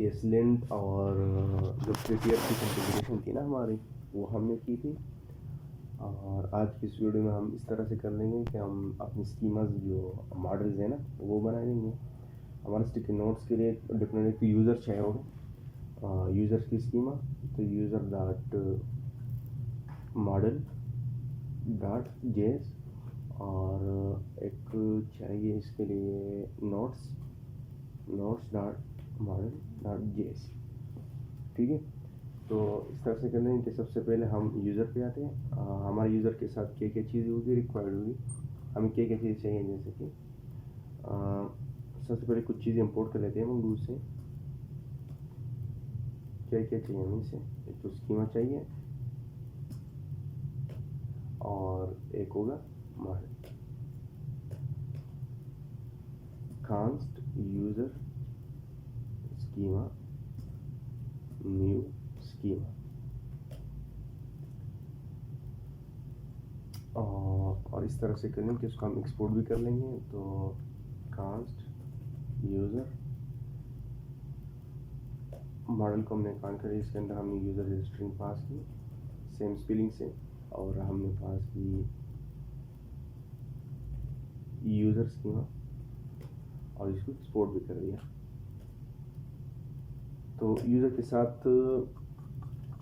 एसलेंट और जो प्रीवियर की कॉन्फ़िगरेशन थी ना हमारी, वो हमने की थी। और आज की इस वीडियो में हम इस तरह से कर लेंगे कि हम अपनी स्कीमास जो मॉडल्स हैं ना वो बना लेंगे। हमारे स्टिकी नोट्स के लिए डिफरेंट एक यूज़र चाहिए होगा, यूज़र की स्कीमा, तो user dot model dot JS, और एक चाहिए इसके लिए notes dot model dot JS. ठीक है, तो इस तरह से कर लेंगे कि सबसे पहले हम यूज़र पे आते हैं। हमारे यूज़र के साथ क्या क्या चीज़ें होगी रिक्वायर्ड होगी, हमें क्या क्या चीज़ें चाहिए, जैसे कि सबसे पहले कुछ चीज़ें इंपोर्ट कर लेते हैं मंगू से। क्या क्या चाहिए हमें इसे, एक तो स्कीमा चाहिए और एक होगा model. Const user schema new schema, और इस तरह से कर लेंगे कि उसको हम एक्सपोर्ट भी कर लेंगे। तो कांस्ट यूज़र मॉडल को हमने काउंट करी, इसके अंदर हमने यूज़र स्ट्रिंग पास की सेम स्पेलिंग से, और हमने पास की यूज़र स्कीमा और इसको एक्सपोर्ट भी कर दिया। तो यूज़र के साथ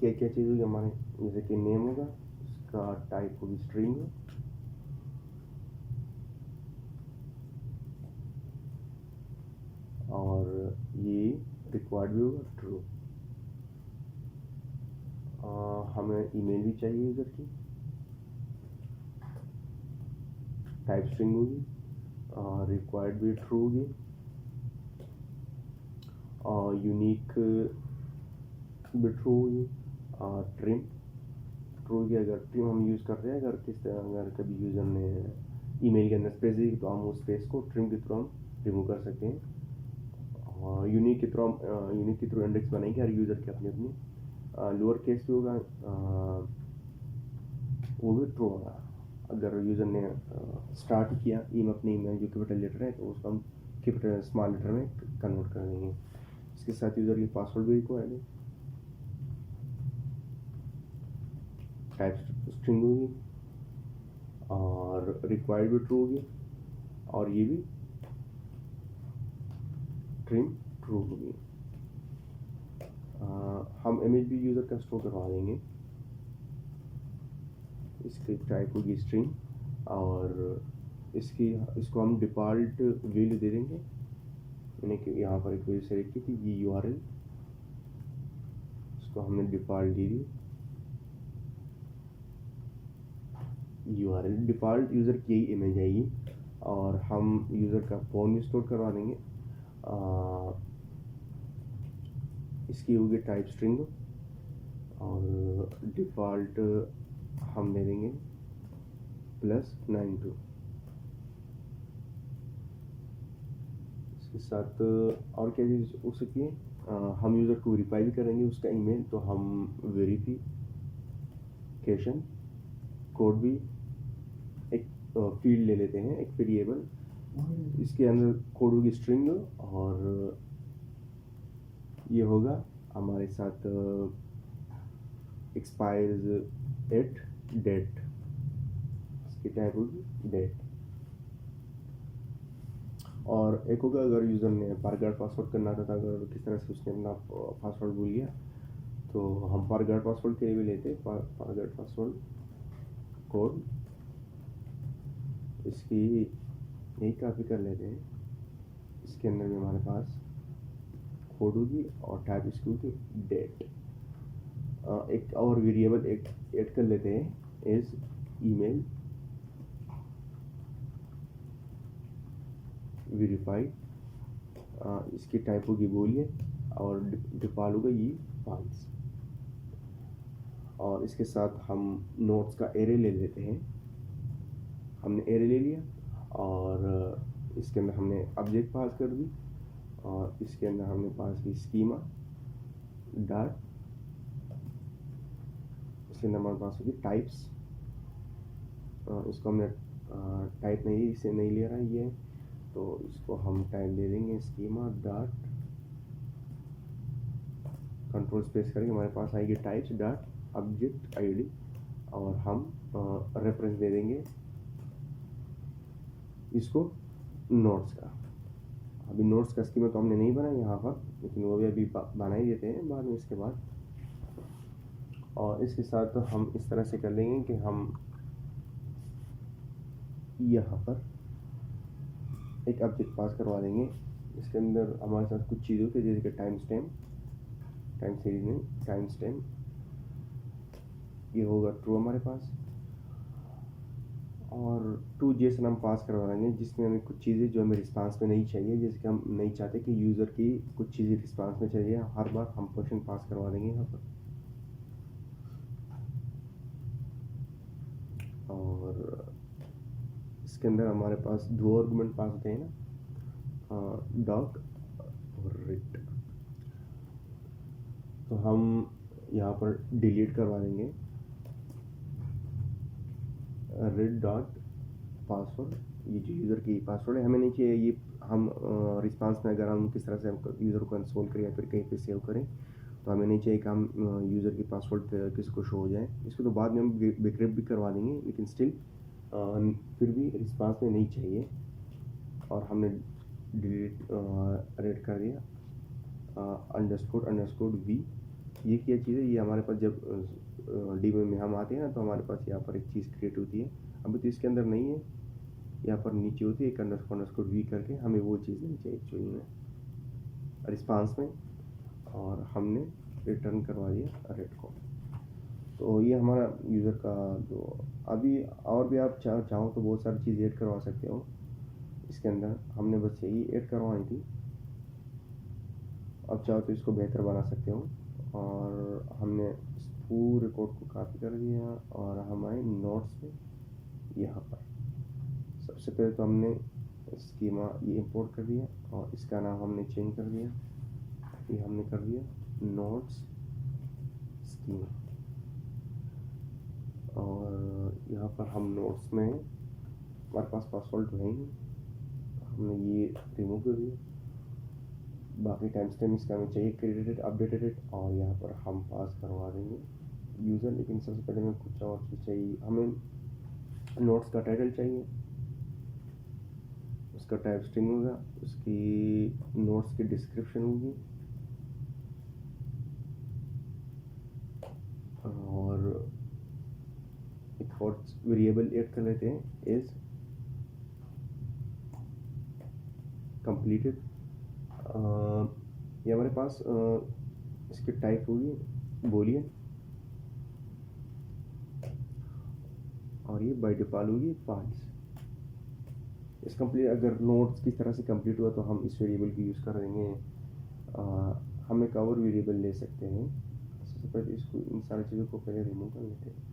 क्या क्या चीज़ होगी हमारे, जैसे कि नेम होगा, उसका टाइप होगी स्ट्रिंग, और ये रिक्वायर्ड भी होगा ट्रू। हमें ईमेल भी चाहिए यूज़र की, टाइप स्ट्रिंग होगी, रिक्वायर्ड भी ट्रू होगी, और यूनिक भी ट्रू होगी, ट्रिम ट्रू होगी। अगर ट्रिम हम यूज़ कर रहे हैं, अगर कभी यूज़र ने ईमेल के अंदर स्पेस दी तो हम उस स्पेस को ट्रिम के थ्रू हम रिमूव कर सकते हैं। और यूनिक के थ्रू इंडेक्स बनाएंगे हर यूज़र के अपनी अपनी। लोअर केस भी होगा, वो भी ट्रू होगा। अगर यूज़र ने स्टार्ट किया अपने ईमेल जो कैपिटल लेटर है, तो उसको हम कैपिटल स्मॉल लेटर में कन्वर्ट कर देंगे। इसके साथ यूज़र की पासवर्ड भी रिक्वायर्ड है, टाइप स्ट्रिंग होगी, और रिक्वायर्ड भी ट्रू होगी, और ये भी ट्रिम ट्रू होगी। हम इमेज भी यूज़र का स्टोर करवा देंगे, इसकी टाइप होगी स्ट्रिंग, और इसको हम डिफ़ॉल्ट वैल्यू दे देंगे। मैंने यहाँ पर एक वैल्यू सेलेक्ट की थी, ये यूआरएल, इसको हमने डिफ़ॉल्ट दे दी यूआरएल। डिफ़ॉल्ट यूज़र की यही इमेज आएगी, और हम यूज़र का फ़ोन भी स्टोर करवा देंगे। इसकी होगी टाइप स्ट्रिंग, और डिफ़ॉल्ट हम दे देंगे +92। इसके साथ और क्या चीज़ हो सकती है, हम यूज़र को वेरीफाई भी करेंगे उसका ईमेल, तो हम वेरिफिकेशन कोड भी एक फील्ड ले लेते हैं, एक वेरिएबल। इसके अंदर कोड होगी स्ट्रिंग, और ये होगा हमारे साथ एक्सपायर्स एट डेट, इसकी टाइप होगी डेट। और एक होगा, अगर यूज़र ने फॉरगॉट पासवर्ड करना था, अगर किस तरह से उसने अपना पासवर्ड भूल गया, तो हम फॉरगॉट पासवर्ड के लिए भी लेते हैं फॉरगॉट पासवर्ड कोड। इसकी यही काफ़ी कर लेते हैं, इसके अंदर भी हमारे पास कोड होगी, और टाइप इसकी होगी डेट। एक और वेरिएबल ऐड कर लेते हैं, इज ईमेल वेरीफाइड, इसकी टाइप होगी बूलियन, और डिफॉल्ट होगा ये फॉल्स। और इसके साथ हम नोट्स का एरे ले लेते हैं। हमने एरे ले लिया, और इसके अंदर हमने ऑब्जेक्ट पास कर दी, और इसके अंदर हमने पास की स्कीमा डॉट, इसके अंदर हमारे पास होगी टाइप्स। इसको हमने टाइप नहीं, इसे नहीं ले रहा है ये, तो इसको हम टाइप दे देंगे स्कीमा डॉट कंट्रोल स्पेस करके हमारे पास आएगी टाइप्स डॉट ऑब्जेक्ट आईडी और हम रेफरेंस दे देंगे इसको नोट्स का। अभी नोट्स का स्कीमा तो हमने नहीं बनाया यहाँ पर, लेकिन वो भी अभी बना ही देते हैं बाद में इसके बाद। और इसके साथ तो हम इस तरह से कर लेंगे कि हम यहाँ पर एक ऑब्जेक्ट पास करवा देंगे। इसके अंदर हमारे साथ कुछ चीज़ होती है जैसे कि टाइम स्टैम्प, टाइम सीरीज नहीं, टाइम स्टैम्प, ये होगा ट्रू हमारे पास। और टू जेसन हम पास करवा देंगे जिसमें हमें कुछ चीज़ें जो हमें रिस्पांस में नहीं चाहिए, जैसे कि हम नहीं चाहते कि यूज़र की कुछ चीज़ें रिस्पांस में चाहिए, हर बार हम क्वेश्चन पास करवा देंगे यहाँ पर। और इसके अंदर हमारे पास दो आर्गुमेंट पास होते हैं ना, डॉट और रिट। तो हम यहाँ पर डिलीट करवा देंगे रिट डॉट पासवर्ड, ये जो यूज़र की पासवर्ड है हमें नहीं चाहिए। ये हम रिस्पांस में अगर हम किस तरह से हम यूज़र को कंसोल करें या फिर कहीं पे सेव करें तो हमें नहीं चाहिए कि हम यूज़र की पासवर्ड किसी को शो हो जाए। इसको तो बाद में हम डिक्रिप्ट भी करवा देंगे, लेकिन स्टिल फिर भी रिस्पांस में नहीं चाहिए। और हमने डिलीट रेड कर दिया अंडरस्कोर वी। ये क्या चीज़ है, ये हमारे पास जब डीबी में हम आते हैं ना तो हमारे पास यहाँ पर एक चीज़ क्रिएट होती है। अभी तो इसके अंदर नहीं है, यहाँ पर नीचे होती है एक अंडरस्कोर वी करके, हमें वो चीज़ नहीं चाहिए एक्चुअली में रिस्पांस में। और हमने रिटर्न करवा दिया रेड को। तो ये हमारा यूज़र का जो अभी और भी आप चाहो तो बहुत सारी चीज़ ऐड करवा सकते हो इसके अंदर। हमने बस यही ऐड करवाई थी, अब चाहो तो इसको बेहतर बना सकते हो। और हमने इस पूरे कोड को कॉपी कर दिया और हमारे नोट्स में यहाँ पर सबसे पहले तो हमने स्कीमा ये इंपोर्ट कर दिया और इसका नाम हमने चेंज कर दिया, ये हमने कर दिया नोट्स स्कीमा। और यहाँ पर हम नोट्स में हमारे पास पासवर्ड तो है ही, हमने ये रिमूव कर दिया। बाकी टाइम स्टैम्प इसका हमें चाहिए क्रिएटेड अपडेटेड, और यहाँ पर हम पास करवा देंगे यूज़र। लेकिन सबसे पहले हमें कुछ और चीज़ चाहिए, हमें नोट्स का टाइटल चाहिए, उसका टाइप स्ट्रिंग होगा, उसकी नोट्स की डिस्क्रिप्शन होगी और एक और वेरिएबल ऐड कर लेते हैं इज कंप्लीटेड। ये हमारे पास इसकी टाइप होगी बूलियन और ये बाय डिफॉल्ट होगी फॉल्स। इस कंप्लीट अगर नोट्स किस तरह से कंप्लीट हुआ तो हम इस वेरिएबल की यूज़ कर देंगे। हम एक और वेरिएबल ले सकते हैं। सबसे पहले इसको इन सारी चीज़ों को पहले रिमूव कर लेते हैं।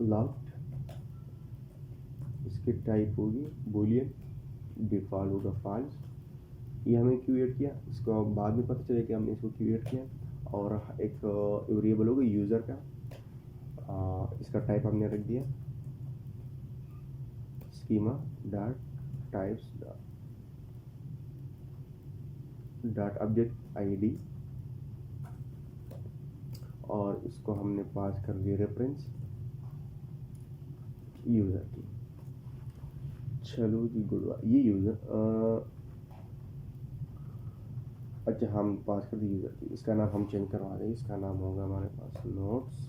लॉक्ड, इसकी टाइप होगी बूलियन, डिफॉल्ट होगा फॉल्स। ये हमें क्यों ऐड किया, इसको बाद में पता चले कि हमने इसको क्यों ऐड किया। और एक वेरिएबल होगा यूज़र का, इसका टाइप हमने रख दिया schema dot types dot object ID, और इसको हमने पास कर दिया रेफरेंस यूज़र की। चलो जी गुड, ये यूज़र अच्छा हम पास कर दिए यूज़र की। इसका नाम हम चेंज करवा दें, इसका नाम होगा हमारे पास नोट्स।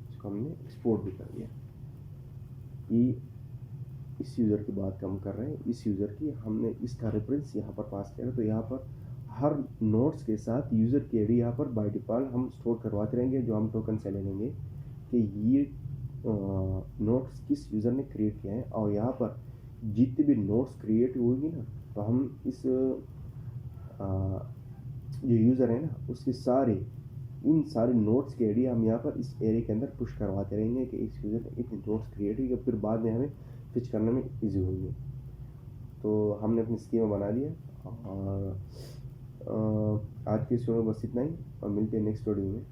इसको हमने एक्सपोर्ट भी कर दिया। ये इस यूज़र की बात हम कर रहे हैं, इस यूज़र की हमने इसका रेफरेंस यहाँ पर पास किया। तो यहाँ पर हर नोट्स के साथ यूज़र की आईडी यहाँ पर बाय डिफ़ॉल्ट हम स्टोर करवाते रहेंगे, जो हम टोकन से ले लेंगे कि ये नोट्स किस यूज़र ने क्रिएट किया है। और यहाँ पर जितने भी नोट्स क्रिएट होगी ना तो हम इस जो यूज़र है ना उसके इन सारे नोट्स के आईडी हम यहाँ पर इस एरे के अंदर पुश करवाते रहेंगे कि इस यूज़र ने इतने नोट्स क्रिएट किए, फिर बाद में हमें फिच करने में इजी होगी। तो हमने अपनी स्कीमा बना दिया। और आज की इस वीडियो में बस इतना ही, और मिलते हैं नेक्स्ट वीडियो में।